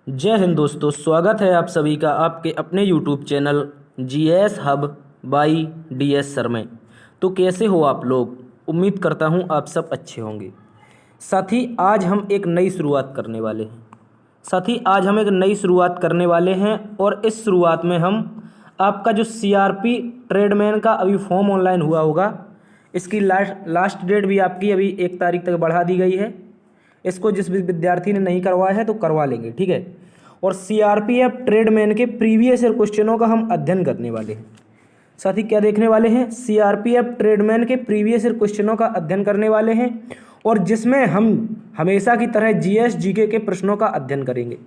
जय हिंद दोस्तों, स्वागत है आप सभी का आपके अपने YouTube channel GS hub by DS sir में। तो कैसे हो आप लोग? उम्मीद करता हूँ आप सब अच्छे होंगे। साथी आज हम एक नई शुरुआत करने वाले हैं और इस शुरुआत में हम आपका जो सीआरपी ट्रेडमैन का अभी फॉर्म ऑनलाइन हुआ होगा, इसकी लास्ट डेट भी आपकी अभी 1 तारीख तक बढ़ा दी गई है। इसको जिस भी विद्यार्थी ने नहीं करवाया है तो करवा लेंगे, ठीक है। और सीआरपीएफ ट्रेडमैन के प्रीवियस ईयर क्वेश्चनों का हम अध्ययन करने वाले हैं। साथ ही क्या देखने वाले हैं? सीआरपीएफ ट्रेडमैन के प्रीवियस ईयर क्वेश्चनों का अध्ययन करने वाले हैं और जिसमें हम हमेशा की तरह जीएस जीके के प्रश्नों का अध्ययन करेंगे।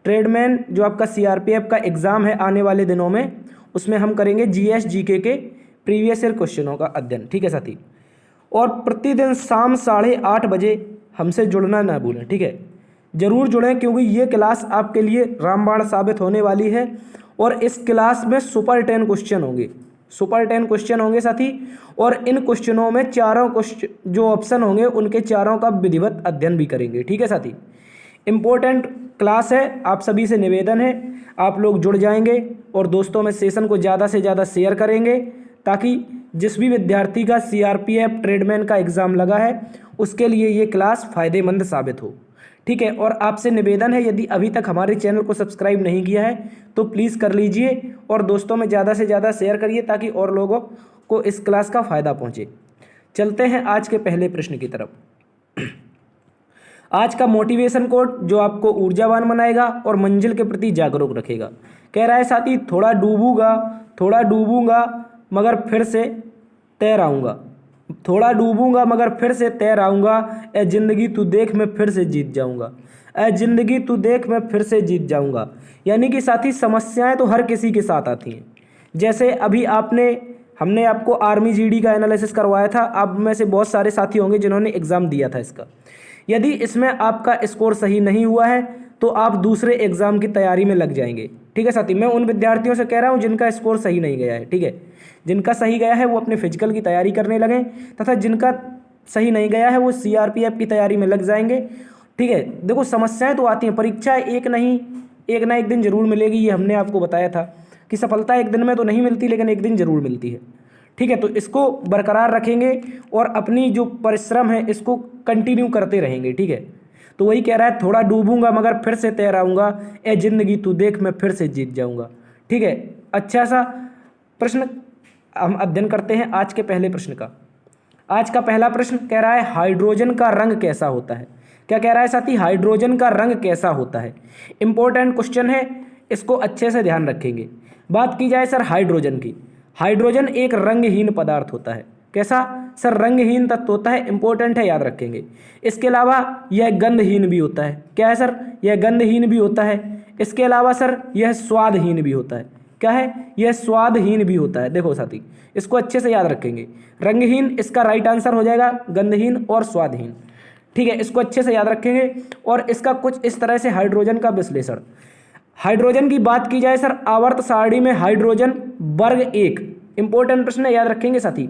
ट्रेडमैन जो आपका सीआरपीएफ का एग्ज़ाम है आने वाले दिनों में, उसमें हम करेंगे जीएस जीके के प्रीवियस ईयर क्वेश्चनों का अध्ययन, ठीक है साथी। और प्रतिदिन शाम 8:30 बजे हमसे जुड़ना ना भूलें, ठीक है। ज़रूर जुड़ें क्योंकि ये क्लास आपके लिए रामबाण साबित होने वाली है और इस क्लास में सुपर 10 क्वेश्चन होंगे साथी। और इन क्वेश्चनों में चारों क्वेश्चन जो ऑप्शन होंगे उनके चारों का विधिवत अध्ययन भी करेंगे, ठीक है साथी। इम्पोर्टेंट क्लास है, आप सभी से निवेदन है आप लोग जुड़ जाएंगे और दोस्तों में सेशन को ज़्यादा से ज़्यादा शेयर करेंगे ताकि जिस भी विद्यार्थी का सीआरपीएफ ट्रेडमैन का एग्ज़ाम लगा है उसके लिए ये क्लास फ़ायदेमंद साबित हो, ठीक है। और आपसे निवेदन है, यदि अभी तक हमारे चैनल को सब्सक्राइब नहीं किया है तो प्लीज़ कर लीजिए और दोस्तों में ज़्यादा से ज़्यादा शेयर करिए ताकि और लोगों को इस क्लास का फ़ायदा पहुँचे। चलते हैं आज के पहले प्रश्न की तरफ। आज का मोटिवेशन कोट जो आपको ऊर्जावान बनाएगा और मंजिल के प्रति जागरूक रखेगा। कह रहा है साथी, थोड़ा डूबूंगा मगर फिर से तैर आऊँगा। थोड़ा डूबूंगा मगर फिर से तैर आऊँगा, ए ज़िंदगी तू देख मैं फिर से जीत जाऊँगा। ए ज़िंदगी तू देख मैं फिर से जीत जाऊँगा। यानी कि साथी समस्याएं तो हर किसी के साथ आती हैं। जैसे अभी हमने आपको आर्मी जीडी का एनालिसिस करवाया था, आप में से बहुत सारे साथी होंगे जिन्होंने एग्ज़ाम दिया था इसका। यदि इसमें आपका स्कोर सही नहीं हुआ है तो आप दूसरे एग्ज़ाम की तैयारी में लग जाएंगे, ठीक है साथी। मैं उन विद्यार्थियों से कह रहा हूँ जिनका स्कोर सही नहीं गया है, ठीक है। जिनका सही गया है वो अपने फिजिकल की तैयारी करने लगें तथा जिनका सही नहीं गया है वो सीआरपीएफ की तैयारी में लग जाएंगे, ठीक है। देखो समस्याएं तो आती हैं, परीक्षा एक ना एक दिन ज़रूर मिलेगी। ये हमने आपको बताया था कि सफलता एक दिन में तो नहीं मिलती लेकिन एक दिन ज़रूर मिलती है, ठीक है। तो इसको बरकरार रखेंगे और अपनी जो परिश्रम है इसको कंटिन्यू करते रहेंगे, ठीक है। तो वही कह रहा है, थोड़ा डूबूंगा मगर फिर से तैर आऊँगा, ए ज़िंदगी तू देख मैं फिर से जीत जाऊँगा, ठीक है। अच्छा सा प्रश्न हम अध्ययन करते हैं आज के पहले प्रश्न का। आज का पहला प्रश्न कह रहा है, हाइड्रोजन का रंग कैसा होता है? क्या कह रहा है साथी? हाइड्रोजन का रंग कैसा होता है। इंपॉर्टेंट क्वेश्चन है, इसको अच्छे से ध्यान रखेंगे। बात की जाए सर हाइड्रोजन की, हाइड्रोजन एक रंगहीन पदार्थ होता है। कैसा सर? रंगहीन तत्व होता है, इंपॉर्टेंट है, याद रखेंगे। इसके अलावा यह गंधहीन भी होता है। क्या है सर? यह गंधहीन भी होता है। इसके अलावा सर यह स्वादहीन भी होता है। क्या है? यह स्वादहीन भी होता है। देखो साथी इसको अच्छे से याद रखेंगे। रंगहीन इसका राइट आंसर हो जाएगा, गंधहीन और स्वादहीन, ठीक है। इसको अच्छे से याद रखेंगे। और इसका कुछ इस तरह से हाइड्रोजन का विश्लेषण। हाइड्रोजन की बात की जाए सर, आवर्त सारणी में हाइड्रोजन वर्ग 1, इंपॉर्टेंट प्रश्न है, याद रखेंगे साथी।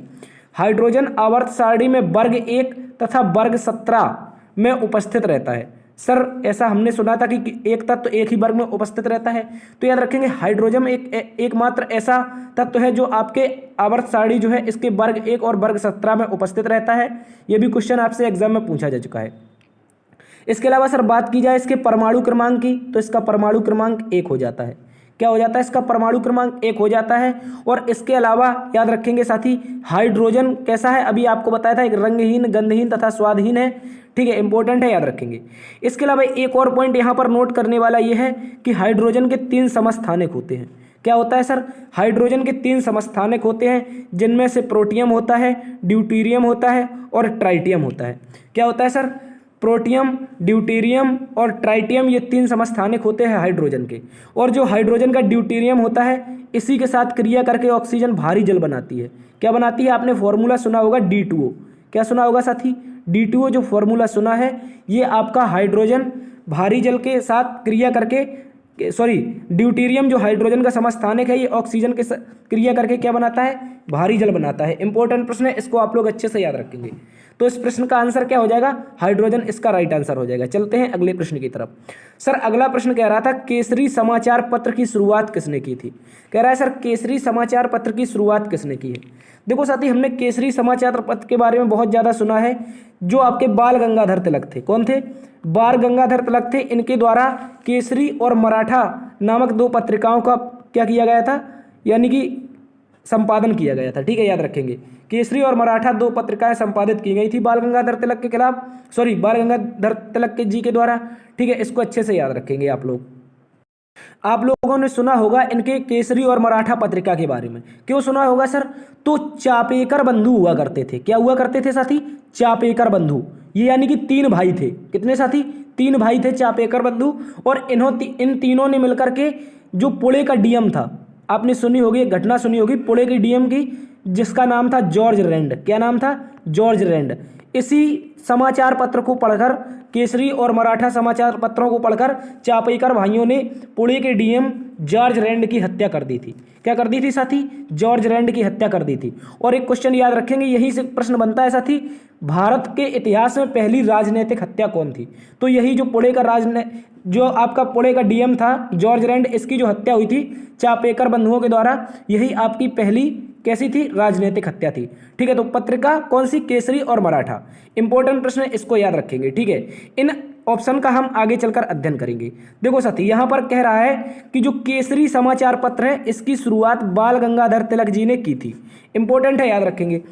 हाइड्रोजन आवर्त सारणी में वर्ग 1 तथा वर्ग 17 में उपस्थित रहता है। सर ऐसा हमने सुना था कि एक तत्व एक ही वर्ग में उपस्थित रहता है, तो याद रखेंगे हाइड्रोजन एकमात्र ऐसा तत्व है जो आपके आवर्त सारणी जो है इसके वर्ग 1 और वर्ग 17 में उपस्थित रहता है। यह भी क्वेश्चन आपसे एग्जाम में पूछा जा चुका है। इसके अलावा सर बात की जाए इसके परमाणु क्रमांक की, तो इसका परमाणु क्रमांक 1 हो जाता है। क्या हो जाता है? इसका परमाणु क्रमांक 1 हो जाता है। और इसके अलावा याद रखेंगे साथी, हाइड्रोजन कैसा है? अभी आपको बताया था, एक रंगहीन, गंधहीन तथा स्वादहीन है, ठीक है। इंपॉर्टेंट है, याद रखेंगे। इसके अलावा एक और पॉइंट यहाँ पर नोट करने वाला ये है कि हाइड्रोजन के 3 समस्थानिक होते हैं। क्या होता है सर? हाइड्रोजन के 3 समस्थानिक होते हैं, जिनमें से प्रोटियम होता है, ड्यूटेरियम होता है और ट्राइटियम होता है। क्या होता है सर? प्रोटियम, ड्यूटेरियम और ट्राइटियम, ये 3 समस्थानिक होते हैं हाइड्रोजन के। और जो हाइड्रोजन का ड्यूटेरियम होता है इसी के साथ क्रिया करके ऑक्सीजन भारी जल बनाती है। क्या बनाती है? आपने फॉर्मूला सुना होगा D2O। क्या सुना होगा साथी? D2O जो फॉर्मूला सुना है ये आपका हाइड्रोजन भारी जल के साथ क्रिया करके, ड्यूटेरियम जो हाइड्रोजन का समस्थानिक है ये ऑक्सीजन के क्रिया करके क्या बनाता है? भारी जल बनाता है। इंपॉर्टेंट प्रश्न है, इसको आप लोग अच्छे से याद रखेंगे। तो इस प्रश्न का आंसर क्या हो जाएगा? हाइड्रोजन इसका राइट आंसर हो जाएगा। चलते हैं अगले प्रश्न की तरफ। सर अगला प्रश्न कह रहा था केसरी समाचार पत्र की शुरुआत किसने की थी? कह रहा है सर केसरी समाचार पत्र की शुरुआत किसने की है? देखो साथी, हमने केसरी समाचार पत्र के बारे में बहुत ज़्यादा सुना है। जो आपके बाल गंगाधर तिलक थे, कौन थे? बाल गंगाधर तिलक थे। इनके द्वारा केसरी और मराठा नामक दो पत्रिकाओं का क्या किया गया था, यानी कि संपादन किया गया था। ठीक है, याद रखेंगे। केसरी और मराठा दो पत्रिकाएं संपादित की गई थी बाल गंगाधर तिलक के खिलाफ, सॉरी बाल गंगाधर तिलक के जी के द्वारा। ठीक है, इसको अच्छे से याद रखेंगे आप लोग। आप लोगों ने सुना होगा इनके केसरी और मराठा पत्रिका के बारे में। क्यों सुना होगा सर? तो चापेकर बंधु हुआ करते थे। क्या हुआ करते थे साथी? चापेकर बंधु। ये यानी कि तीन भाई थे। कितने साथी? तीन भाई थे चापेकर बंधु। और इन तीनों ने मिलकर के जो पुणे का डीएम था, आपने सुनी होगी, एक घटना सुनी होगी पुणे की डीएम की, जिसका नाम था जॉर्ज रैंड। क्या नाम था? George Rand. इसी समाचार पत्र को पढ़कर, केसरी और मराठा समाचार पत्रों को पढ़कर चापेकर भाइयों ने पुणे के डीएम जॉर्ज रैंड की हत्या कर दी थी। क्या कर दी थी साथी? जॉर्ज रैंड की हत्या कर दी थी। और एक क्वेश्चन याद रखेंगे, यही से प्रश्न बनता है साथी, भारत के इतिहास में पहली राजनीतिक हत्या कौन थी? तो यही जो पुणे का जो आपका पुणे का डीएम था जॉर्ज रैंड, इसकी जो हत्या हुई थी चापेकर बंधुओं के द्वारा, यही आपकी पहली कैसी थी? राजनीतिक हत्या थी। ठीक है, तो पत्रिका कौन सी? केसरी और मराठा। इंपॉर्टेंट प्रश्न है, इसको याद रखेंगे। ठीक है, इन ऑप्शन का हम आगे चलकर अध्ययन करेंगे। देखो साथी, यहां पर कह रहा है कि जो केसरी समाचार पत्र है इसकी शुरुआत बाल गंगाधर तिलक जी ने की थी। इंपॉर्टेंट है, याद रखेंगे।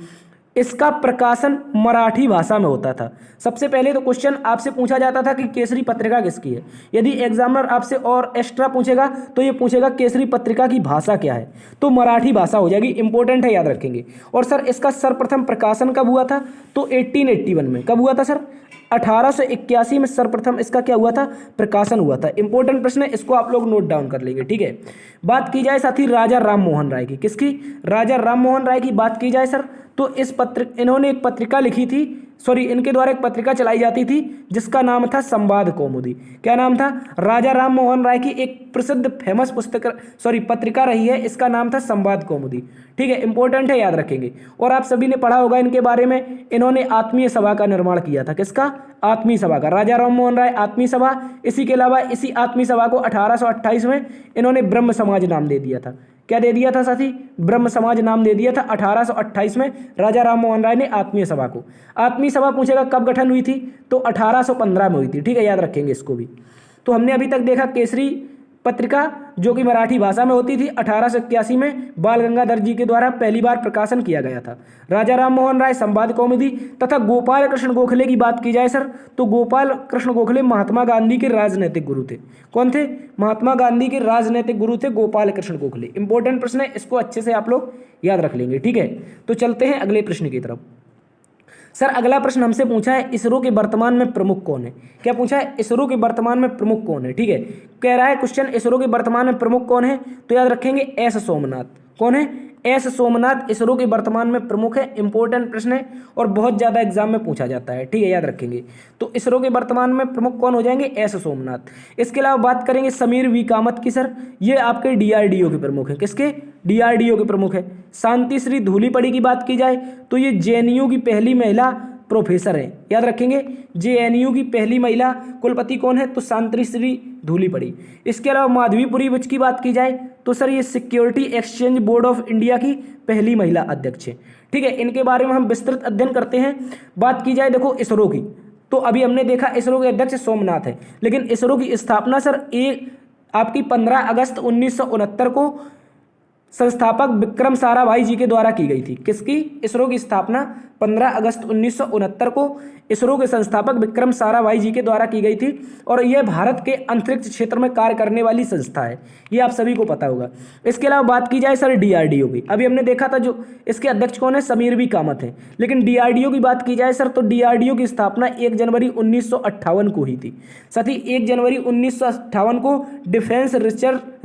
इसका प्रकाशन मराठी भाषा में होता था। सबसे पहले तो क्वेश्चन आपसे पूछा जाता था कि केसरी पत्रिका किसकी है। यदि एग्जामिनर आपसे और एक्स्ट्रा पूछेगा तो ये पूछेगा केसरी पत्रिका की भाषा क्या है, तो मराठी भाषा हो जाएगी। इंपॉर्टेंट है, याद रखेंगे। और सर इसका सर्वप्रथम प्रकाशन कब हुआ था? तो 1881 में। कब हुआ था सर? 1881 में सर्वप्रथम इसका क्या हुआ था? प्रकाशन हुआ था। इंपॉर्टेंट प्रश्न है, इसको आप लोग नोट डाउन कर लेंगे। ठीक है, बात की जाए साथी राजा राम मोहन राय की। किसकी? राजा राम मोहन राय की बात की जाए सर, तो इन्होंने एक पत्रिका लिखी थी, सॉरी इनके द्वारा एक पत्रिका चलाई जाती थी जिसका नाम था संवाद कौमुदी। क्या नाम था? राजा राम मोहन राय की एक प्रसिद्ध फेमस पत्रिका रही है, इसका नाम था संवाद कौमुदी। ठीक है, इंपॉर्टेंट है, याद रखेंगे। और आप सभी ने पढ़ा होगा इनके बारे में, इन्होंने आत्मीय सभा का निर्माण किया था। किसका? आत्मीय सभा का। राजा राम मोहन राय आत्मीय सभा। इसी के अलावा इसी आत्मीय सभा को 1828 में इन्होंने ब्रह्म समाज नाम दे दिया था। क्या दे दिया था साथी? ब्रह्म समाज नाम दे दिया था 1828 में राजा राम मोहन राय ने आत्मीय सभा को। आत्मीय सभा पूछेगा कब गठन हुई थी? तो 1815 में हुई थी। ठीक है, याद रखेंगे इसको भी। तो हमने अभी तक देखा केसरी पत्रिका जो कि मराठी भाषा में होती थी, 1881 में बाल गंगाधर जी के द्वारा पहली बार प्रकाशन किया गया था। राजा राम मोहन राय संवाद कौमुदी। तथा गोपाल कृष्ण गोखले की बात की जाए सर, तो गोपाल कृष्ण गोखले महात्मा गांधी के राजनीतिक गुरु थे। कौन थे? महात्मा गांधी के राजनीतिक गुरु थे गोपाल कृष्ण गोखले। इंपॉर्टेंट प्रश्न है, इसको अच्छे से आप लोग याद रख लेंगे। ठीक है, तो चलते हैं अगले प्रश्न की तरफ। सर अगला प्रश्न हमसे पूछा है इसरो के वर्तमान में प्रमुख कौन है? क्या पूछा है? इसरो के वर्तमान में प्रमुख कौन है? ठीक है, कह रहा है क्वेश्चन इसरो के वर्तमान में प्रमुख कौन है, तो याद रखेंगे एस सोमनाथ। कौन है? एस सोमनाथ इसरो के वर्तमान में प्रमुख है। इंपॉर्टेंट प्रश्न है और बहुत ज़्यादा एग्जाम में पूछा जाता है। ठीक है, याद रखेंगे। तो इसरो के वर्तमान में प्रमुख कौन हो जाएंगे? एस सोमनाथ। इसके अलावा बात करेंगे समीर वी कामत की सर, ये आपके डीआरडीओ के प्रमुख है। किसके? डीआरडीओ के प्रमुख है। शांति श्री धूलीपड़ी की बात की जाए तो ये जेएनयू की पहली महिला प्रोफेसर है। याद रखेंगे, जेएनयू की पहली महिला कुलपति कौन है? तो शांति श्री धूलीपड़ी। इसके अलावा माधवीपुरी बुच की बात की जाए तो सर ये security exchange board of India की पहली महिला अध्यक्ष है। ठीक है, इनके बारे में हम विस्तृत अध्ययन करते हैं। बात की जाए देखो इसरो की, तो अभी हमने देखा इसरो के अध्यक्ष सोमनाथ है, लेकिन इसरो की स्थापना सर आपकी 15 अगस्त 1969 को संस्थापक विक्रम साराभाई जी के द्वारा की गई थी। किसकी? इसरो की स्थापना 15 अगस्त 1969 को इसरो के संस्थापक विक्रम साराभाई जी के द्वारा की गई थी। और यह भारत के अंतरिक्ष क्षेत्र में कार्य करने वाली संस्था है, ये आप सभी को पता होगा। इसके अलावा बात की जाए सर डीआरडीओ की, अभी हमने देखा था जो इसके अध्यक्ष कौन है? समीर वी कामत है। लेकिन डीआरडीओ की बात की जाए सर, तो डीआरडीओ की स्थापना 1 जनवरी 1958 को हुई थी। साथ ही 1 जनवरी 1958 को डिफेंस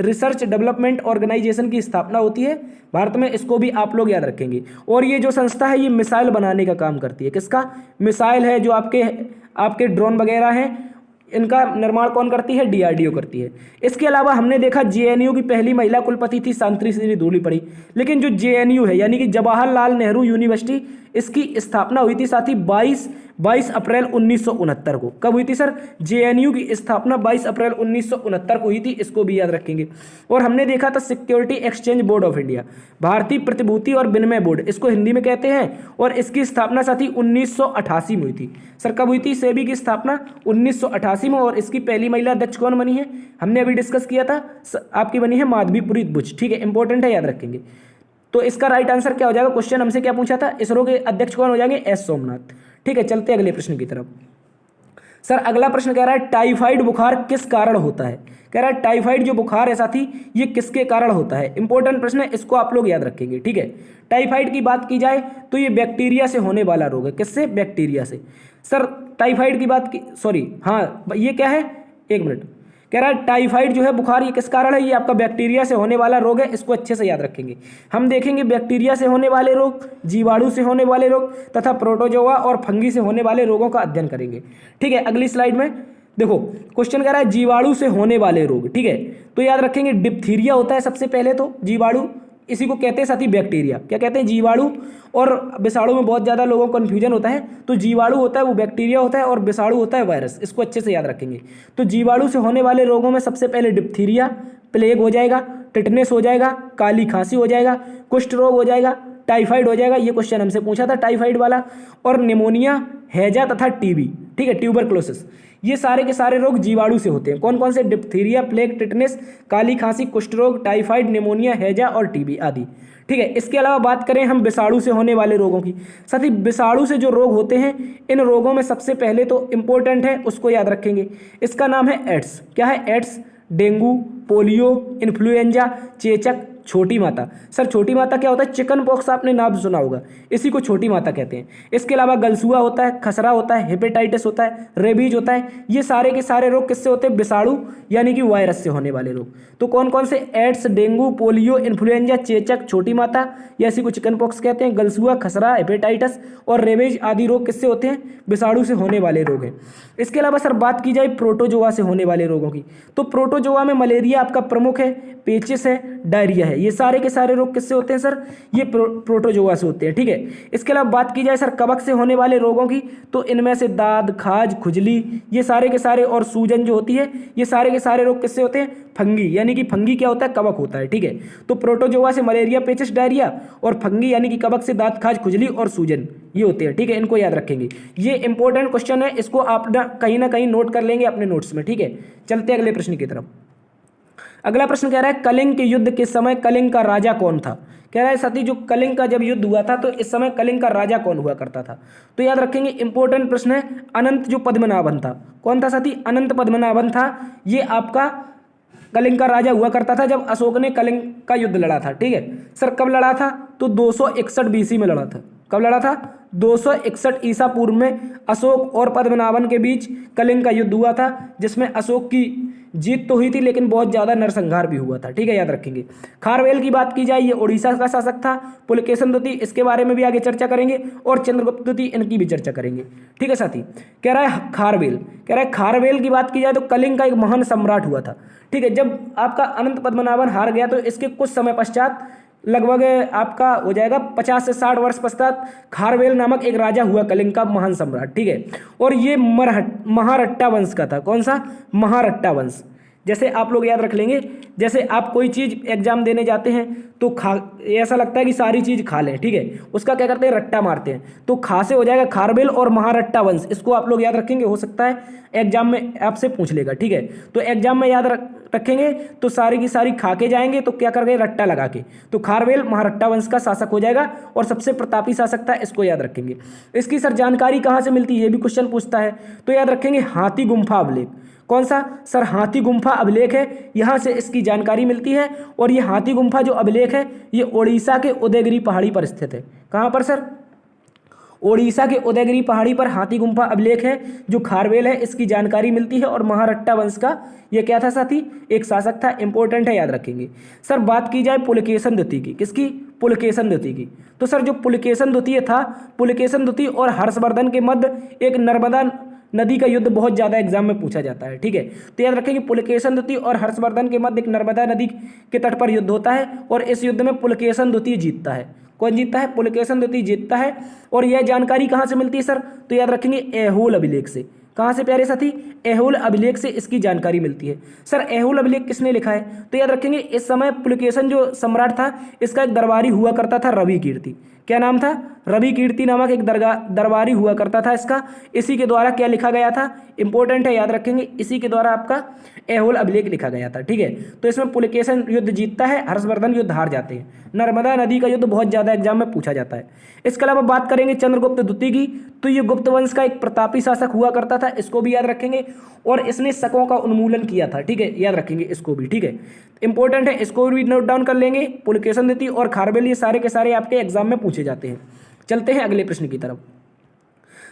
रिसर्च डेवलपमेंट ऑर्गेनाइजेशन की स्थापना होती है भारत में। इसको भी आप लोग याद रखेंगे। और ये जो संस्था है ये मिसाइल बनाने का काम करती है। किसका? मिसाइल है जो आपके ड्रोन वगैरह हैं, इनका निर्माण कौन करती है? डीआरडीओ करती है। इसके अलावा हमने देखा जेएनयू की पहली महिला कुलपति थी शांति श्री धूलीपड़ी। लेकिन जो जेएनयू है यानी कि जवाहरलाल नेहरू यूनिवर्सिटी, इसकी स्थापना हुई थी साथी 22 अप्रैल 1969 को। कब हुई थी सर? जेएनयू की स्थापना 22 अप्रैल 1969 को हुई थी, इसको भी याद रखेंगे। और हमने देखा था security exchange board of India, भारतीय प्रतिभूति और विनिमय बोर्ड, इसको हिंदी में कहते हैं, और इसकी स्थापना साथी 1988 में हुई थी। सर कब हुई थी सेबी की स्थापना? 1988 में। और इसकी पहली महिला अध्यक्ष कौन बनी है? हमने अभी डिस्कस किया था, आपकी बनी है माधवीपुरी बुच। ठीक है, इंपॉर्टेंट है, याद रखेंगे। तो इसका राइट आंसर क्या हो जाएगा? क्वेश्चन हमसे क्या पूछा था? इसरो के अध्यक्ष कौन हो जाएंगे? एस सोमनाथ। ठीक है, चलते अगले प्रश्न की तरफ। सर अगला प्रश्न कह रहा है टाइफाइड बुखार किस कारण होता है? कह रहा है टाइफाइड जो बुखार है साथी ये किसके कारण होता है? इंपॉर्टेंट प्रश्न है, इसको आप लोग याद रखेंगे। ठीक है, टाइफाइड की बात की जाए तो ये बैक्टीरिया से होने वाला रोग है। किससे? बैक्टीरिया से। सर टाइफाइड की बात की, सॉरी हाँ ये क्या है, एक मिनट, कह रहा है टाइफाइड जो है बुखार ये किस कारण है? ये आपका बैक्टीरिया से होने वाला रोग है, इसको अच्छे से याद रखेंगे। हम देखेंगे बैक्टीरिया से होने वाले रोग, जीवाणु से होने वाले रोग तथा प्रोटोजोआ और फंगी से होने वाले रोगों का अध्ययन करेंगे। ठीक है, अगली स्लाइड में देखो क्वेश्चन कह रहा है जीवाणु से होने वाले रोग। ठीक है, तो याद रखेंगे डिप्थीरिया होता है सबसे पहले तो जीवाणु, इसी को कहते हैं साथी बैक्टीरिया। क्या कहते हैं? जीवाणु और विषाणु में बहुत ज़्यादा लोगों को कन्फ्यूजन होता है। तो जीवाणु होता है वो बैक्टीरिया होता है और विषाणु होता है वायरस, इसको अच्छे से याद रखेंगे। तो जीवाणु से होने वाले रोगों में सबसे पहले डिप्थीरिया, प्लेग हो जाएगा, टिटनेस हो जाएगा, काली खांसी हो जाएगा, कुष्ठ रोग हो जाएगा, टाइफाइड हो जाएगा, ये क्वेश्चन हमसे पूछा था टाइफाइड वाला, और निमोनिया, हैजा तथा टीबी। ठीक है, ट्यूबरक्लोसिस, ये सारे के सारे रोग जीवाणु से होते हैं। कौन कौन से? डिप्थीरिया, प्लेग, टिटनेस, काली खांसी, कुष्ठ रोग, टाइफाइड, निमोनिया, हैजा और टीबी आदि। ठीक है, इसके अलावा बात करें हम विषाणु से होने वाले रोगों की। साथ ही विषाणु से जो रोग होते हैं, इन रोगों में सबसे पहले तो इंपॉर्टेंट है, उसको याद रखेंगे, इसका नाम है एड्स। क्या है? एड्स, डेंगू, पोलियो, इन्फ्लुएंजा, चेचक, छोटी माता। सर छोटी माता क्या होता है? चिकन पॉक्स आपने नाम सुना होगा, इसी को छोटी माता कहते हैं। इसके अलावा गलसुआ होता है, खसरा होता है, हेपेटाइटिस होता है, रेबीज होता है। ये सारे के सारे रोग किससे होते हैं? विषाणु यानी कि वायरस से होने वाले रोग। तो कौन कौन से? एड्स, डेंगू, पोलियो, इन्फ्लुएंजा, चेचक, छोटी माता, या इसी को चिकन पॉक्स कहते हैं, गलसुआ, खसरा, हेपेटाइटिस और रेबीज आदि रोग किससे होते हैं? विषाणु से होने वाले रोग हैं। इसके अलावा सर बात की जाए प्रोटोजोआ से होने वाले रोगों की, तो प्रोटोजोआ में मलेरिया आपका प्रमुख है, पेचिस है, डायरिया है। ये सारे के सारे रोग किससे होते हैं सर? ये प्रोटोजोआ से होते हैं। ठीक है, इसके अलावा बात की जाए सर कवक से होने वाले रोगों की, तो इनमें से दाद, खाज, खुजली, ये सारे के सारे, और सूजन जो होती है, ये सारे के सारे रोग किससे होते हैं? फंगी, यानी कि फंगी क्या होता है? कवक होता है। ठीक है, तो प्रोटोजोआ से मलेरिया, पेचिस, डायरिया, और फंगी यानी कि कवक से दाद, खाज, खुजली और सूजन, ये होते हैं। ठीक है, इनको याद रखेंगे, ये इंपॉर्टेंट क्वेश्चन है, इसको आप ना कहीं नोट कर लेंगे अपने नोट्स में। ठीक है, चलते अगले प्रश्न की तरफ। अगला प्रश्न कह रहा है कलिंग के युद्ध के समय कलिंग का राजा कौन था? कह रहा है साथी जो कलिंग का जब युद्ध हुआ था तो इस समय कलिंग का राजा कौन हुआ करता था? तो याद रखेंगे इंपॉर्टेंट प्रश्न है, अनंत जो पद्मनाभन था। कौन था साथी? अनंत पद्मनाभन था। ये आपका कलिंग का राजा हुआ करता था जब अशोक ने कलिंग का युद्ध लड़ा था। ठीक है सर, कब लड़ा था? तो 261 BC में लड़ा था। कब लड़ा था? 261 ईसा पूर्व में अशोक और पद्मनाभन के बीच कलिंग का युद्ध हुआ था, जिसमें अशोक की जीत तो हुई थी लेकिन बहुत ज़्यादा नरसंहार भी हुआ था। ठीक है, याद रखेंगे। खारवेल की बात की जाए, ये उड़ीसा का शासक था। पुलकेशन द्वितीय, इसके बारे में भी आगे चर्चा करेंगे, और चंद्रगुप्त द्वितीय, इनकी भी चर्चा करेंगे। ठीक है साथी, कह रहा है खारवेल, कह रहा है खारवेल की बात की जाए तो कलिंग का एक महान सम्राट हुआ था। ठीक है, जब आपका अनंत पद्मनाभन हार गया तो इसके कुछ समय पश्चात, लगभग आपका हो जाएगा 50 से 60 वर्ष पश्चात, खारवेल नामक एक राजा हुआ कलिंग का महान सम्राट। ठीक है, और ये महारट्टा वंश का था। कौन सा? महारट्टा वंश। जैसे आप लोग याद रख लेंगे, जैसे आप कोई चीज़ एग्जाम देने जाते हैं तो ऐसा लगता है कि सारी चीज़ खा लें। ठीक है, उसका क्या करते हैं? रट्टा मारते हैं। तो खा से हो जाएगा खारवेल और महारट्टा वंश, इसको आप लोग याद रखेंगे, हो सकता है एग्जाम में आपसे पूछ लेगा। ठीक है, तो एग्जाम में याद रखेंगे तो सारी की सारी खा के जाएंगे, तो क्या करेंगे? रट्टा लगा के। तो खारवेल महारट्टा वंश का शासक हो जाएगा और सबसे प्रतापी शासक था, इसको याद रखेंगे। इसकी सर जानकारी कहाँ से मिलती है, ये भी क्वेश्चन पूछता है, तो याद रखेंगे हाथी गुम्फा अभिलेख। कौन सा? सर हाथी गुम्फा अभिलेख है, यहाँ से इसकी जानकारी मिलती है। और ये हाथी गुम्फा जो अभिलेख है ये उड़ीसा के उदयगिरी पहाड़ी पर स्थित है। कहाँ पर सर? ओडिशा के उदयगिरी पहाड़ी पर हाथी गुम्फा अभिलेख है, जो खारवेल है, इसकी जानकारी मिलती है। और महारट्टा वंश का ये क्या था साथी? एक शासक था, इंपॉर्टेंट है, याद रखेंगे। सर बात की जाए पुलकेशन द्वितीय की, किसकी? पुलकेशन द्वितीय की। तो सर जो पुलकेशन द्वितीय था, पुलकेशन द्वितीय और हर्षवर्धन के मध्य एक नर्मदा नदी का युद्ध बहुत ज़्यादा एग्जाम में पूछा जाता है। ठीक है, तो याद रखेंगे पुलकेशन द्वितीय और हर्षवर्धन के मध्य एक नर्मदा नदी के तट पर युद्ध होता है, और इस युद्ध में पुलकेशन द्वितीय जीतता है। कौन जीतता है? पुलकेशन द्वितीय जीतता है। और यह जानकारी कहाँ से मिलती है सर? तो याद रखेंगे ऐहोल अभिलेख से। कहाँ से प्यारे साथी? ऐहोल अभिलेख से इसकी जानकारी मिलती है। सर ऐहोल अभिलेख किसने लिखा है? तो याद रखेंगे इस समय पुलकेशन जो सम्राट था इसका एक दरबारी हुआ करता था रवि कीर्ति। क्या नाम था? रवि कीर्ति नामक एक दरबारी हुआ करता था इसका। इसी के द्वारा क्या लिखा गया था? इंपॉर्टेंट है, याद रखेंगे, इसी के द्वारा आपका ऐहोल अभिलेख लिखा गया था। ठीक है, तो इसमें पुलकेशन युद्ध जीतता है, हर्षवर्धन युद्ध हार जाते हैं। नर्मदा नदी का युद्ध बहुत ज्यादा एग्जाम में पूछा जाता है। इसके अलावा बात करेंगे चंद्रगुप्त द्वितीय की, तो ये गुप्त वंश का एक प्रतापी शासक हुआ करता था, इसको भी याद रखेंगे। और इसने शकों का उन्मूलन किया था। ठीक है, याद रखेंगे इसको भी। ठीक है, इंपॉर्टेंट है, इसको भी नोट डाउन कर लेंगे। पुलकेशन द्वितीय और खारवेल ये सारे के सारे आपके एग्जाम में पूछे जाते हैं। चलते हैं अगले प्रश्न की तरफ।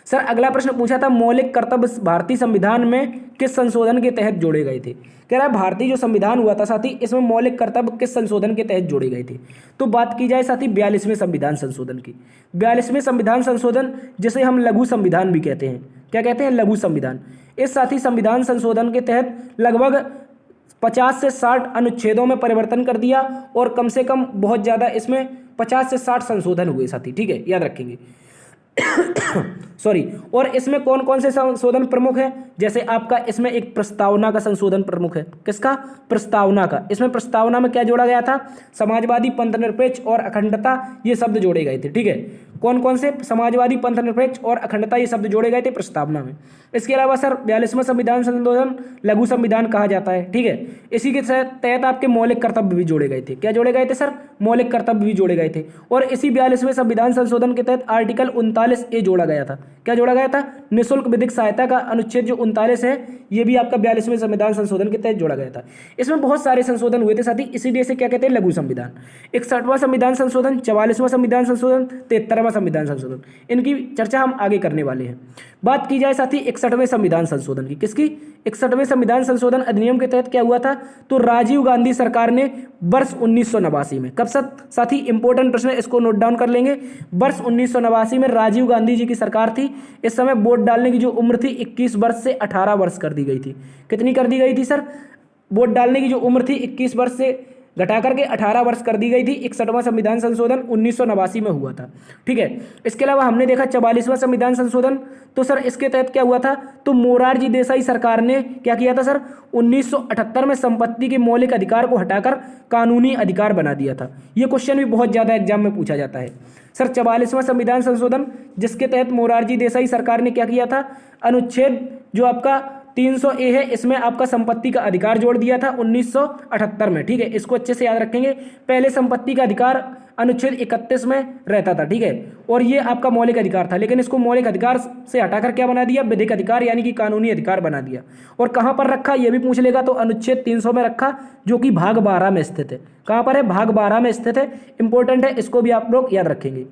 सर अगला प्रश्न पूछा था मौलिक कर्तव्य भारतीय संविधान में किस संशोधन के तहत जोड़े गए थे? कह रहा है भारतीय जो संविधान हुआ था साथी इसमें मौलिक कर्तव्य किस संशोधन के तहत जोड़े गए थे? तो बात की जाए साथी 42वें संविधान संशोधन की। 42वें संविधान संशोधन जिसे हम लघु संविधान भी कहते हैं। क्या कहते हैं? लघु संविधान। इस साथी संविधान संशोधन के तहत लगभग 50 से 60 अनुच्छेदों में परिवर्तन कर दिया और कम से कम बहुत ज़्यादा इसमें 50 से 60 संशोधन हुए साथी। ठीक है, याद रखेंगे। सॉरी, और इसमें कौन कौन से संशोधन प्रमुख है? जैसे आपका इसमें एक प्रस्तावना का संशोधन प्रमुख है। किसका? प्रस्तावना का। इसमें प्रस्तावना में क्या जोड़ा गया था? समाजवादी, पंथनिरपेक्ष और अखंडता ये शब्द जोड़े गए थे। ठीक है, कौन कौन से? समाजवादी, पंथनिरपेक्ष और अखंडता ये शब्द जोड़े गए थे प्रस्तावना में। इसके अलावा सर 42वां संविधान संशोधन लघु संविधान कहा जाता है। ठीक है, इसी के तहत आपके मौलिक कर्तव्य भी जोड़े गए थे। क्या जोड़े गए थे सर? मौलिक कर्तव्य भी जोड़े गए थे। और इसी 42वें संविधान संशोधन के तहत आर्टिकल 39A जोड़ा गया था। क्या जोड़ा गया था? निःशुल्क विधिक सहायता का अनुच्छेद जो 39 है ये भी आपका 42वें संविधान संशोधन के तहत जोड़ा गया था। इसमें बहुत सारे संशोधन हुए थे साथी, इसीलिए से क्या कहते हैं? लघु संविधान। 61वां संविधान संशोधन, 44वां संविधान संशोधन, 73वां संविधान संशोधन, इनकी चर्चा हम आगे करने वाले हैं। बात की जाए साथी 61वें संविधान संशोधन की। किसकी? 61वें संविधान संशोधन अधिनियम के तहत क्या हुआ था? तो राजीव गांधी सरकार ने वर्ष 1989 में, कब साथी? इंपॉर्टेंट प्रश्न है, इसको नोट डाउन कर लेंगे। वर्ष 1989 में राजीव गांधी जी की सरकार थी। इस समय वोट डालने की जो उम्र थी 21 वर्ष से 18 वर्ष कर दी गई थी। कितनी कर दी गई थी सर? वोट डालने की जो उम्र थी 21 वर्ष से घटा करके 18 वर्ष कर दी गई थी। 61वां संविधान संशोधन 1989 में हुआ था। ठीक है, इसके अलावा हमने देखा 44वां संविधान संशोधन, तो सर इसके तहत क्या हुआ था? तो मोरारजी देसाई सरकार ने क्या किया था सर? 1978 में संपत्ति के मौलिक अधिकार को हटाकर कानूनी अधिकार बना दिया था। ये क्वेश्चन भी बहुत ज्यादा एग्जाम में पूछा जाता है। सर 44वां संविधान संशोधन जिसके तहत मोरारजी देसाई सरकार ने क्या किया था? अनुच्छेद जो आपका 300A है इसमें आपका संपत्ति का अधिकार जोड़ दिया था 1978 में। ठीक है, इसको अच्छे से याद रखेंगे। पहले संपत्ति का अधिकार अनुच्छेद 31 में रहता था। ठीक है, और ये आपका मौलिक अधिकार था, लेकिन इसको मौलिक अधिकार से हटाकर क्या बना दिया? विधिक अधिकार यानी कि कानूनी अधिकार बना दिया। और कहाँ पर रखा ये भी पूछ लेगा, तो अनुच्छेद 300 में रखा जो कि भाग 12 में स्थित है। कहाँ पर है? भाग 12 में स्थित है। इंपॉर्टेंट है, इसको भी आप लोग याद रखेंगे।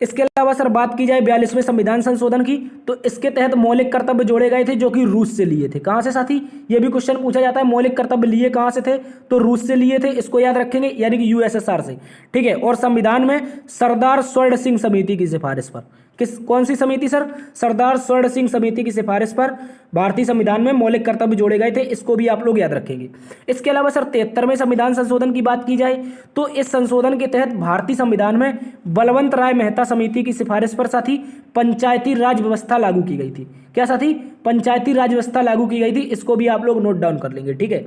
इसके अलावा सर बात की जाए 42वें संविधान संशोधन की, तो इसके तहत मौलिक कर्तव्य जोड़े गए थे जो कि रूस से लिए थे। कहां से साथी? ये भी क्वेश्चन पूछा जाता है, मौलिक कर्तव्य लिए कहां से थे? तो रूस से लिए थे, इसको याद रखेंगे, यानी कि यूएसएसआर से। ठीक है, और संविधान में सरदार स्वर्ण सिंह समिति की सिफारिश पर, कौन सी समिति सर? सरदार स्वर्ण सिंह समिति की सिफारिश पर भारतीय संविधान में मौलिक कर्तव्य जोड़े गए थे। इसको भी आप लोग याद रखेंगे। इसके अलावा सर 73वें संविधान संशोधन की बात की जाए तो इस संशोधन के तहत भारतीय संविधान में बलवंत राय मेहता समिति की सिफारिश पर साथी पंचायती राज व्यवस्था लागू की गई थी। क्या साथी? पंचायती राज व्यवस्था लागू की गई थी। इसको भी आप लोग नोट डाउन कर लेंगे। ठीक है,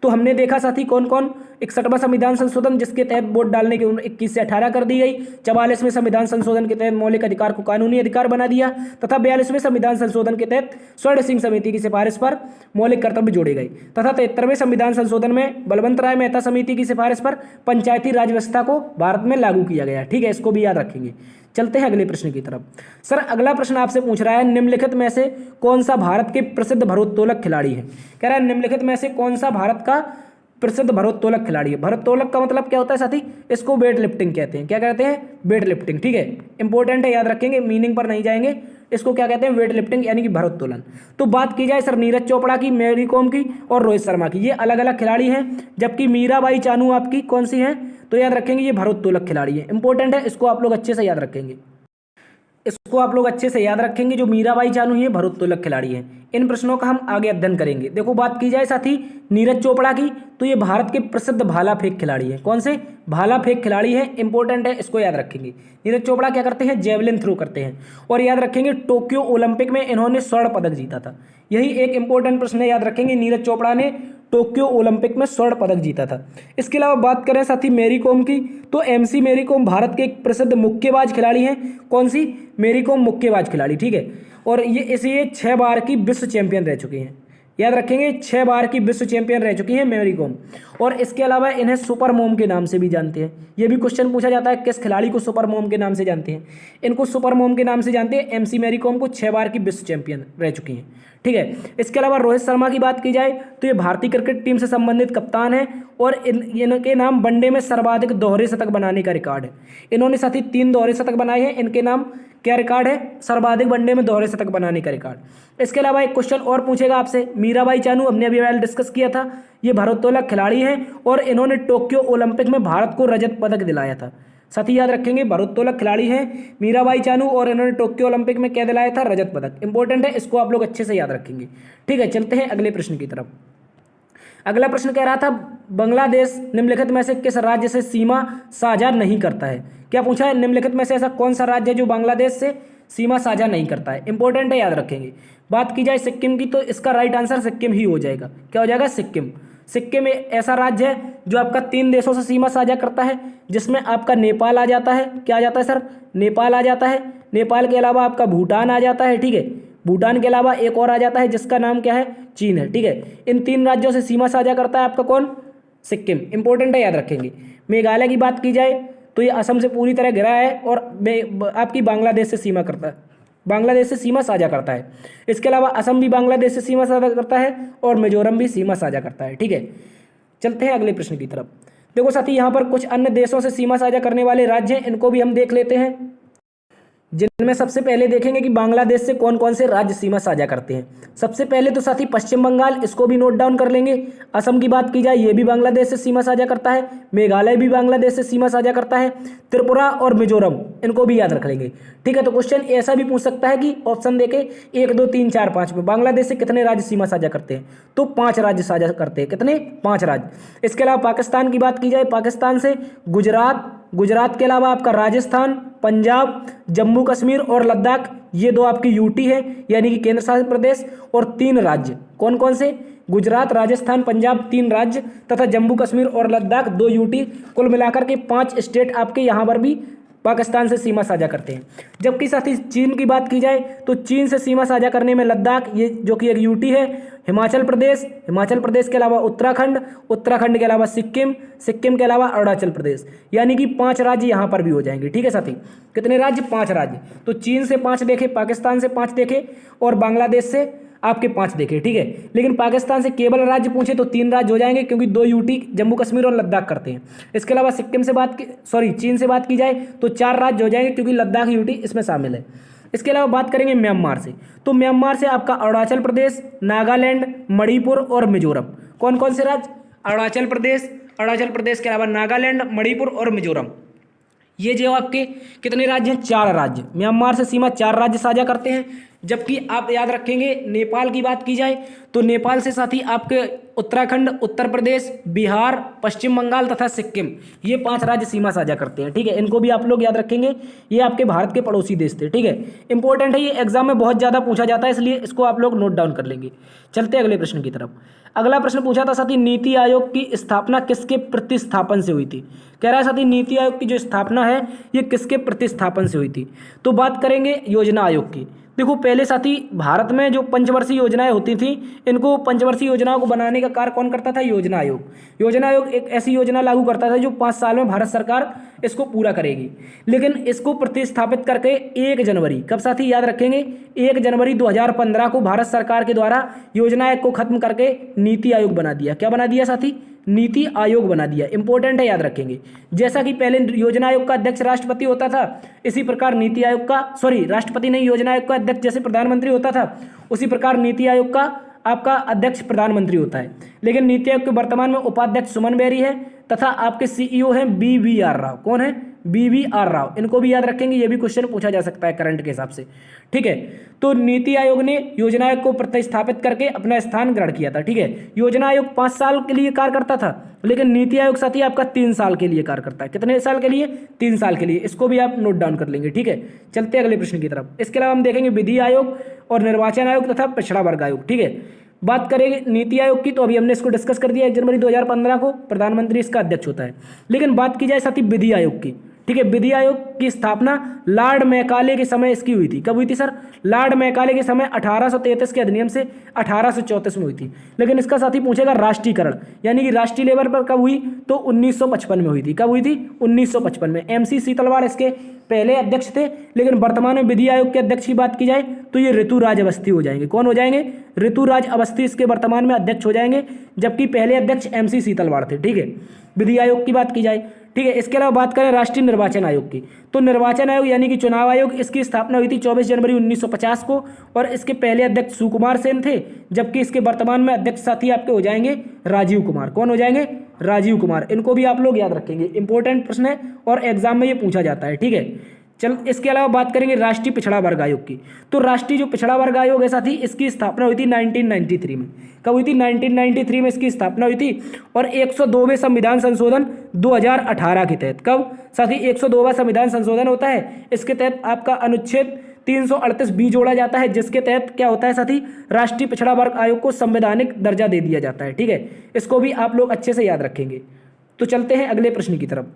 तो हमने देखा साथी कौन कौन? 61वां संविधान संशोधन जिसके तहत वोट डालने की उम्र 21 से 18 कर दी गई। 44वें संविधान संशोधन के तहत मौलिक अधिकार को कानूनी अधिकार बना दिया, तथा 42वें संविधान संशोधन के तहत स्वर्ण सिंह समिति की सिफारिश पर मौलिक कर्तव्य जोड़े गए, तथा 73वें संविधान संशोधन में बलवंत राय मेहता समिति की सिफारिश पर पंचायती राज व्यवस्था को भारत में लागू किया गया। ठीक है, इसको भी याद रखेंगे। चलते हैं अगले प्रश्न की तरफ। सर अगला प्रश्न आपसे पूछ रहा है निम्नलिखित में से कौन सा भारत के प्रसिद्ध भारोत्तोलक खिलाड़ी है? कह रहा है निम्नलिखित में से कौन सा भारत का प्रसिद्ध भारोत्तोलक खिलाड़ी है? भारोत्तोलक का मतलब क्या होता है साथी? इसको वेट लिफ्टिंग कहते हैं। क्या कहते हैं? Weight lifting. ठीक है, इंपॉर्टेंट है, याद रखेंगे, मीनिंग पर नहीं जाएंगे। इसको क्या कहते हैं? वेट लिफ्टिंग यानी कि भारोत्तोलन। तो बात की जाए सर नीरज चोपड़ा की, मैरी कॉम की और रोहित शर्मा की, ये अलग अलग खिलाड़ी हैं, जबकि मीराबाई चानू आपकी कौन सी हैं? तो याद रखेंगे ये भारोत्तोलक खिलाड़ी है। इंपॉर्टेंट है, इसको आप लोग अच्छे से याद रखेंगे। इसको आप लोग अच्छे से याद रखेंगे। जो मीराबाई चानू ये भारोत्तोलक खिलाड़ी हैं। इन प्रश्नों का हम आगे अध्ययन करेंगे। देखो बात की जाए साथी नीरज चोपड़ा की, तो ये भारत के प्रसिद्ध भाला फेंक खिलाड़ी हैं। कौन से? भाला फेंक खिलाड़ी हैं। इंपॉर्टेंट है, इसको याद रखेंगे। नीरज चोपड़ा क्या करते हैं? जेवलिन थ्रो करते हैं। और याद रखेंगे टोक्यो ओलंपिक में इन्होंने स्वर्ण पदक जीता था। यही एक इंपॉर्टेंट प्रश्न है, याद रखेंगे। नीरज चोपड़ा ने टोक्यो ओलंपिक में स्वर्ण पदक जीता था। इसके अलावा बात करें साथी मैरी कॉम की, तो एमसी मैरी कॉम भारत के एक प्रसिद्ध मुक्केबाज खिलाड़ी हैं। कौन सी? मैरी कॉम मुक्केबाज खिलाड़ी, ठीक है। और ये 6 बार की विश्व चैंपियन रह चुकी हैं। याद रखेंगे 6 बार की विश्व चैंपियन रह चुकी हैं मैरी कॉम। और इसके अलावा इन्हें सुपर मोम के नाम से भी जानते हैं। ये भी क्वेश्चन पूछा जाता है, किस खिलाड़ी को सुपर मोम के नाम से जानते हैं? इनको सुपर मोम के नाम से जानते हैं। एमसी मैरी कॉम को 6 बार की विश्व चैंपियन रह चुकी हैं, ठीक है। इसके अलावा रोहित शर्मा की बात की जाए तो ये भारतीय क्रिकेट टीम से संबंधित कप्तान है। और इनके नाम वनडे में सर्वाधिक दोहरे शतक बनाने का रिकॉर्ड है। इन्होंने साथी 3 दोहरे शतक बनाए हैं। इनके नाम क्या रिकॉर्ड है? सर्वाधिक वनडे में दोहरे शतक बनाने का रिकॉर्ड। इसके अलावा एक क्वेश्चन और पूछेगा आपसे, मीराबाई चानू हमने अभी डिस्कस किया था, ये भारोत्तोलक खिलाड़ी हैं और इन्होंने टोक्यो ओलंपिक में भारत को रजत पदक दिलाया था। साथी याद रखेंगे भारोत्तोलक खिलाड़ी हैं मीराबाई चानू और इन्होंने टोक्यो ओलंपिक में क्या दिलाया था? रजत पदक। इंपॉर्टेंट है, इसको आप लोग अच्छे से याद रखेंगे, ठीक है। चलते हैं अगले प्रश्न की तरफ। अगला प्रश्न कह रहा था बांग्लादेश निम्नलिखित में से किस राज्य से सीमा साझा नहीं करता है? क्या पूछा है? निम्नलिखित में से ऐसा कौन सा राज्य है जो बांग्लादेश से सीमा साझा नहीं करता है? इंपॉर्टेंट है, याद रखेंगे। बात की जाए सिक्किम की, तो इसका राइट आंसर सिक्किम ही हो जाएगा। क्या हो जाएगा? सिक्किम। सिक्किम ऐसा राज्य है जो आपका 3 देशों से सीमा साझा करता है, जिसमें आपका नेपाल आ जाता है। क्या आ जाता है सर? नेपाल आ जाता है। नेपाल के अलावा आपका भूटान आ जाता है, ठीक है। भूटान के अलावा एक और आ जाता है जिसका नाम क्या है? चीन है, ठीक है। इन 3 राज्यों से सीमा साझा करता है आपका कौन? सिक्किम। इंपॉर्टेंट है, याद रखेंगे। मेघालय की बात की जाए तो ये असम से पूरी तरह घिरा है और आपकी बांग्लादेश से सीमा करता है, बांग्लादेश से सीमा साझा करता है। इसके अलावा असम भी बांग्लादेश से सीमा साझा करता है और मिजोरम भी सीमा साझा करता है, ठीक है। चलते हैं अगले प्रश्न की तरफ। देखो साथी यहाँ पर कुछ अन्य देशों से सीमा साझा करने वाले राज्य हैं, इनको भी हम देख लेते हैं, जिनमें सबसे पहले देखेंगे कि बांग्लादेश से कौन कौन से राज्य सीमा साझा करते हैं। सबसे पहले तो साथी पश्चिम बंगाल, इसको भी नोट डाउन कर लेंगे। असम की बात की जाए, ये भी बांग्लादेश से सीमा साझा करता है। मेघालय भी बांग्लादेश से सीमा साझा करता है। त्रिपुरा और मिजोरम, इनको भी याद रख लेंगे, ठीक है। तो क्वेश्चन ऐसा भी पूछ सकता है कि ऑप्शन देके 1 2 3 4 5 में बांग्लादेश से कितने राज्य सीमा साझा करते हैं? तो 5 राज्य साझा करते हैं। कितने? 5 राज्य। इसके अलावा पाकिस्तान की बात की जाए, पाकिस्तान से गुजरात के अलावा आपका राजस्थान, पंजाब, जम्मू कश्मीर और लद्दाख, ये 2 आपकी यूटी है, यानी कि केंद्र शासित प्रदेश। और 3 राज्य कौन कौन से? गुजरात, राजस्थान, पंजाब 3 राज्य तथा जम्मू कश्मीर और लद्दाख 2 यूटी। कुल मिलाकर के 5 स्टेट आपके यहाँ पर भी पाकिस्तान से सीमा साझा करते हैं। जबकि साथी चीन की बात की जाए तो चीन से सीमा साझा करने में लद्दाख, ये जो कि एक यूटी है, हिमाचल प्रदेश के अलावा उत्तराखंड के अलावा सिक्किम के अलावा अरुणाचल प्रदेश, यानी कि 5 राज्य यहाँ पर भी हो जाएंगे, ठीक है साथी। कितने राज्य? 5 राज्य। तो चीन से 5 देखे, पाकिस्तान से 5 देखे और बांग्लादेश से आपके 5 देखे, ठीक है। लेकिन पाकिस्तान से केवल राज्य पूछे तो 3 राज्य हो जाएंगे, क्योंकि 2 यूटी जम्मू कश्मीर और लद्दाख करते हैं। इसके अलावा चीन से बात की जाए तो 4 राज्य हो जाएंगे, क्योंकि लद्दाख यूटी इसमें शामिल है। इसके अलावा बात करेंगे म्यांमार से, तो म्यांमार से आपका अरुणाचल प्रदेश, नागालैंड, मणिपुर और मिजोरम। कौन कौन से राज्य? अरुणाचल प्रदेश के अलावा नागालैंड, मणिपुर और मिजोरम, ये जो आपके कितने राज्य हैं? 4 राज्य। म्यांमार से सीमा 4 राज्य साझा करते हैं। जबकि आप याद रखेंगे नेपाल की बात की जाए तो नेपाल से साथी आपके उत्तराखंड, उत्तर प्रदेश, बिहार, पश्चिम बंगाल तथा सिक्किम, ये 5 राज्य सीमा साझा करते हैं, ठीक है। इनको भी आप लोग याद रखेंगे, ये आपके भारत के पड़ोसी देश थे, ठीक है। इंपॉर्टेंट है, ये एग्जाम में बहुत ज़्यादा पूछा जाता है, इसलिए इसको आप लोग नोट डाउन कर लेंगे। चलते अगले प्रश्न की तरफ। अगला प्रश्न पूछा था साथी नीति आयोग की स्थापना किसके प्रतिस्थापन से हुई थी? कह रहा है साथी नीति आयोग की जो स्थापना है ये किसके प्रतिस्थापन से हुई थी? तो बात करेंगे योजना आयोग की। देखो पहले साथी भारत में जो पंचवर्षीय योजनाएं होती थी, इनको पंचवर्षीय योजनाओं को बनाने का कार्य कौन करता था? योजना आयोग एक ऐसी योजना लागू करता था जो 5 साल में भारत सरकार इसको पूरा करेगी। लेकिन इसको प्रतिस्थापित करके 1 जनवरी, कब साथी याद रखेंगे? 1 जनवरी 2015 को भारत सरकार के द्वारा योजना आयोग को खत्म करके नीति आयोग बना दिया। क्या बना दिया साथी? नीति आयोग बना दिया। इंपॉर्टेंट है, याद रखेंगे। जैसा कि पहले योजना आयोग का अध्यक्ष राष्ट्रपति होता था, इसी प्रकार नीति आयोग का, राष्ट्रपति नहीं, योजना आयोग का अध्यक्ष जैसे प्रधानमंत्री होता था, उसी प्रकार नीति आयोग का आपका अध्यक्ष प्रधानमंत्री होता है। लेकिन नीति आयोग के वर्तमान में उपाध्यक्ष सुमन बेरी है तथा आपके CEO हैं BVR राव। कौन है? BVR राव, इनको भी याद रखेंगे, ये भी क्वेश्चन पूछा जा सकता है करंट के हिसाब से। ठीक है, तो नीति आयोग ने योजना आयोग को प्रतिस्थापित करके अपना स्थान ग्रहण किया था। ठीक है, योजना आयोग 5 साल के लिए कार्य करता था, लेकिन नीति आयोग साथी आपका 3 साल के लिए कार्य करता है। कितने साल के लिए? 3 साल के लिए। इसको भी आप नोट डाउन कर लेंगे। ठीक है, चलते हैं अगले प्रश्न की तरफ। इसके अलावा हम देखेंगे विधि आयोग और निर्वाचन आयोग तथा पिछड़ा वर्ग आयोग। ठीक है, बात करेंगे नीति आयोग की, तो अभी हमने इसको डिस्कस कर दिया। 1 जनवरी 2015 को प्रधानमंत्री इसका अध्यक्ष होता है। लेकिन बात की जाए साथी विधि आयोग की, ठीक है, विधि आयोग की स्थापना लॉर्ड मैकाले के समय इसकी हुई थी। कब हुई थी सर? लॉर्ड मैकाले के समय 1833 के अधिनियम से 1834 में हुई थी। लेकिन इसका साथी पूछेगा राष्ट्रीयकरण, यानी कि राष्ट्रीय लेवल पर कब हुई? तो 1955 में हुई थी। कब हुई थी? 1955 में। MC सीतलवाड़ इसके पहले अध्यक्ष थे, लेकिन वर्तमान में विधि आयोग के अध्यक्ष की बात की जाए तो ये ऋतुराज अवस्थी हो जाएंगे। कौन हो जाएंगे? ऋतुराज अवस्थी इसके वर्तमान में अध्यक्ष हो जाएंगे, जबकि पहले अध्यक्ष MC सीतलवाड़ थे। ठीक है, विधि आयोग की बात की जाए। ठीक है, इसके अलावा बात करें राष्ट्रीय निर्वाचन आयोग की, तो निर्वाचन आयोग यानी कि चुनाव आयोग, इसकी स्थापना हुई थी 24 जनवरी 1950 को, और इसके पहले अध्यक्ष सुकुमार सेन थे, जबकि इसके वर्तमान में अध्यक्ष साथी आपके हो जाएंगे राजीव कुमार। कौन हो जाएंगे? राजीव कुमार। इनको भी आप लोग याद रखेंगे, इंपॉर्टेंट प्रश्न है और एग्जाम में ये पूछा जाता है। ठीक है, चल इसके अलावा बात करेंगे राष्ट्रीय पिछड़ा वर्ग आयोग की, तो राष्ट्रीय जो पिछड़ा वर्ग आयोग है साथी, इसकी स्थापना हुई थी 1993 में। कब हुई थी? 1993 में इसकी स्थापना हुई थी, और 102वें संविधान संशोधन 2018 के तहत, कब साथी? 102वां संविधान संशोधन होता है, इसके तहत आपका अनुच्छेद 338B जोड़ा जाता है, जिसके तहत क्या होता है साथी? राष्ट्रीय पिछड़ा वर्ग आयोग को संवैधानिक दर्जा दे दिया जाता है। ठीक है, इसको भी आप लोग अच्छे से याद रखेंगे। तो चलते हैं अगले प्रश्न की तरफ।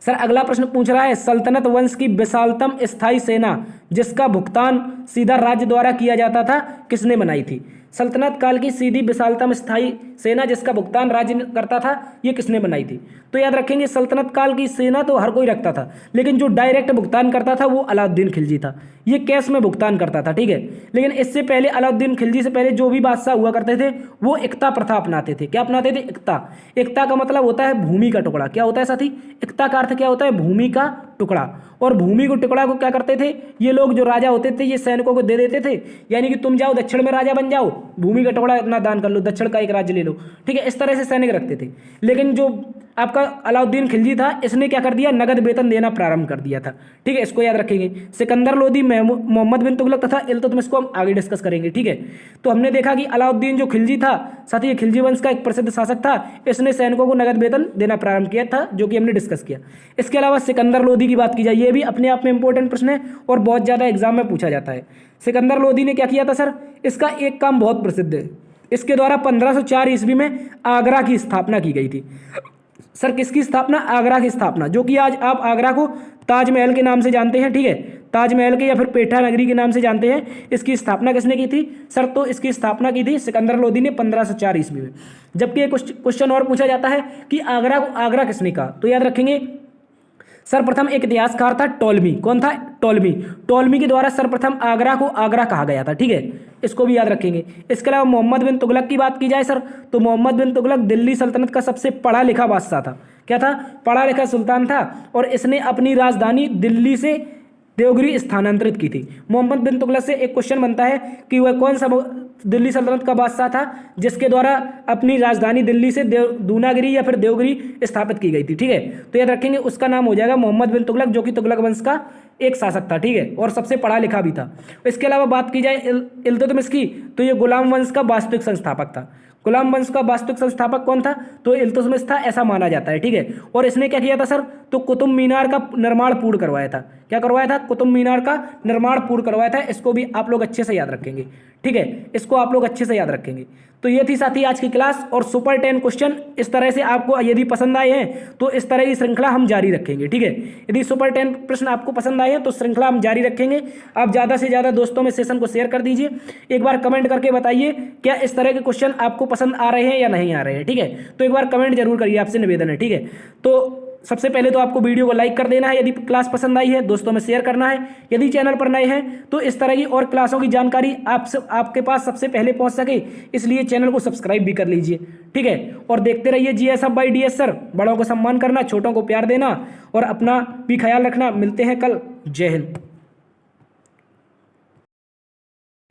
सर अगला प्रश्न पूछ रहा है, सल्तनत वंश की विशालतम स्थायी सेना जिसका भुगतान सीधा राज्य द्वारा किया जाता था, किसने बनाई थी? सल्तनत काल की सीधी विशालतम स्थायी सेना जिसका भुगतान राज्य करता था, ये किसने बनाई थी? तो याद रखेंगे, सल्तनत काल की सेना तो हर कोई रखता था, लेकिन जो डायरेक्ट भुगतान करता था वो अलाउद्दीन खिलजी था। ये कैश में भुगतान करता था। ठीक है, लेकिन इससे पहले अलाउद्दीन खिलजी से पहले जो भी बादशाह हुआ करते थे वो एकता प्रथा अपनाते थे। क्या अपनाते थे? एकता। एकता का मतलब होता है भूमि का टुकड़ा। क्या होता है साथी? एकता का अर्थ क्या होता है? भूमि का टुकड़ा। और भूमि को टुकड़ा को क्या करते थे ये लोग, जो राजा होते थे, ये सैनिकों को दे देते थे, यानी कि तुम जाओ दक्षिण में राजा बन जाओ, भूमि का टुकड़ा अपना दान कर लो, दक्षिण का एक राज्य ले लो। ठीक है, इस तरह से सैनिक रखते थे। लेकिन जो आपका अलाउद्दीन खिलजी था, इसने क्या कर दिया? नगद वेतन देना प्रारंभ कर दिया था। ठीक है, इसको याद रखेंगे। सिकंदर लोदी, मोहम्मद बिन तुगलक तथा इल्तुतमिश को हम आगे डिस्कस करेंगे। ठीक है, तो हमने देखा कि अलाउद्दीन जो खिलजी था साथ ही खिलजी वंश का एक प्रसिद्ध शासक था, इसने सैनिकों को नगद वेतन देना प्रारंभ किया था, जो कि हमने डिस्कस किया। इसके अलावा सिकंदर लोदी की बात की जाए, ये भी अपने आप में इंपॉर्टेंट प्रश्न है और बहुत ज़्यादा एग्जाम में पूछा जाता है। सिकंदर लोदी ने क्या किया था सर? इसका एक काम बहुत प्रसिद्ध है, इसके द्वारा 1504 ईस्वी में आगरा की स्थापना की गई थी। सर किसकी स्थापना? आगरा की स्थापना, जो कि आज आप आगरा को ताजमहल के नाम से जानते हैं। ठीक है, ताजमहल के या फिर पेठा नगरी के नाम से जानते हैं। इसकी स्थापना किसने की थी सर? तो इसकी स्थापना की थी सिकंदर लोदी ने 1504 ईस्वी में। जबकि एक क्वेश्चन और पूछा जाता है कि आगरा को आगरा किसने कहा, तो याद रखेंगे सर्वप्रथम एक इतिहासकार था टॉलमी। कौन था? टॉलमी। टॉलमी के द्वारा सर्वप्रथम आगरा को आगरा कहा गया था। ठीक है, इसको भी याद रखेंगे। इसके अलावा मोहम्मद बिन तुगलक की बात की जाए सर, तो मोहम्मद बिन तुगलक दिल्ली सल्तनत का सबसे पढ़ा लिखा बादशाह था। क्या था? पढ़ा लिखा सुल्तान था, और इसने अपनी राजधानी दिल्ली से देवगिरी स्थानांतरित की थी। मोहम्मद बिन तुगलक से एक क्वेश्चन बनता है कि वह कौन सा दिल्ली सल्तनत का बादशाह था जिसके द्वारा अपनी राजधानी दिल्ली से दूनागिरी या फिर देवगिरी स्थापित की गई थी। ठीक है, तो याद रखेंगे उसका नाम हो जाएगा मोहम्मद बिन तुगलक, जो कि तुगलक वंश का एक शासक था। ठीक है, और सबसे पढ़ा लिखा भी था। इसके अलावा बात की जाए इल्तुतमिश की, तो ये गुलाम वंश का वास्तविक संस्थापक था। गुलाम वंश का वास्तविक संस्थापक कौन था? तो इल्तुतमिश था, ऐसा माना जाता है। ठीक है, और इसने क्या किया था सर? तो कुतुब मीनार का निर्माण पूर्ण करवाया था। क्या करवाया था? कुतुब मीनार का निर्माण पूर्ण करवाया था। इसको भी आप लोग अच्छे से याद रखेंगे। ठीक है, इसको आप लोग अच्छे से याद रखेंगे। तो ये थी साथी आज की क्लास, और सुपर 10 क्वेश्चन इस तरह से आपको यदि पसंद आए हैं तो इस तरह की श्रृंखला हम जारी रखेंगे। ठीक है, यदि सुपर 10 प्रश्न आपको पसंद आए हैं तो श्रृंखला हम जारी रखेंगे। आप ज़्यादा से ज़्यादा दोस्तों में सेशन को शेयर कर दीजिए। एक बार कमेंट करके बताइए क्या इस तरह के क्वेश्चन आपको पसंद आ रहे हैं या नहीं आ रहे हैं। ठीक है, तो एक बार कमेंट जरूर करिए, आपसे निवेदन है। ठीक है, तो सबसे पहले तो आपको वीडियो को लाइक कर देना है, यदि क्लास पसंद आई है दोस्तों में शेयर करना है। यदि चैनल पर नए हैं तो इस तरह की और क्लासों की जानकारी आपके पास सबसे पहले पहुंच सके, इसलिए चैनल को सब्सक्राइब भी कर लीजिए। ठीक है, और देखते रहिए GS बाय DS सर। बड़ों को सम्मान करना, छोटों को प्यार देना और अपना भी ख्याल रखना। मिलते हैं कल। जय हिंद।